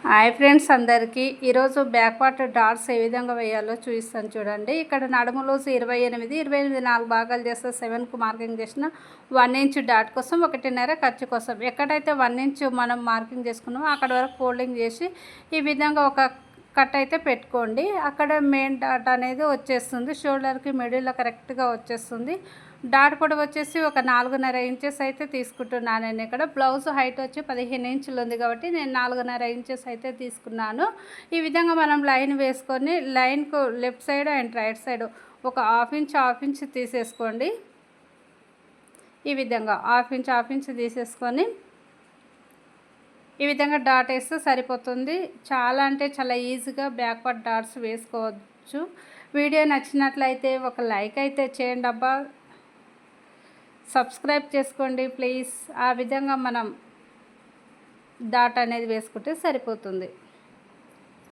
Hi friends అందరికీ ఈరోజు back part dots ఏ విధంగా వేయాలో చూపిస్తాను చూడండి. ఇక్కడ నడుము లోతు 28 4 భాగాలు చేస్తే 7కు మార్కింగ్ చేసిన 1 ఇంచ్ డాట్ కోసం 1.5 ఖర్చు కోసం ఎక్కడైతే 1 ఇంచ్ మనం మార్కింగ్ చేసుకున్నామో అక్కడ వరకు ఫోల్డింగ్ చేసి ఈ విధంగా ఒక కట్ అయితే పెట్టుకోండి. అక్కడ మెయిన్ డాట్ అనేది వచ్చేస్తుంది, షోల్డర్కి మిడిల్లో కరెక్ట్గా వచ్చేస్తుంది. డాట్ పొడవు వచ్చేసి ఒక 4.5 ఇంచెస్ అయితే తీసుకుంటున్నాను. నేను ఇక్కడ బ్లౌజ్ హైట్ వచ్చి 15 ఇంచులు ఉంది కాబట్టి నేను 4.5 ఇంచెస్ అయితే తీసుకున్నాను. ఈ విధంగా మనం లైన్ వేసుకొని లైన్కు left side and right side ఒక హాఫ్ ఇంచ్ తీసేసుకోండి. ఈ విధంగా హాఫ్ ఇంచ్ తీసేసుకొని ఈ విధంగా డాట్ వేస్తే సరిపోతుంది. చాలా అంటే చాలా ఈజీగా బ్యాక్ పార్ట్ డాట్స్ వేసుకోవచ్చు. వీడియో నచ్చినట్లయితే ఒక లైక్ అయితే చేయండి అబ్బా, సబ్స్క్రైబ్ చేసుకోండి ప్లీజ్. ఆ విధంగా మనం డాట్ అనేది వేసుకుంటే సరిపోతుంది.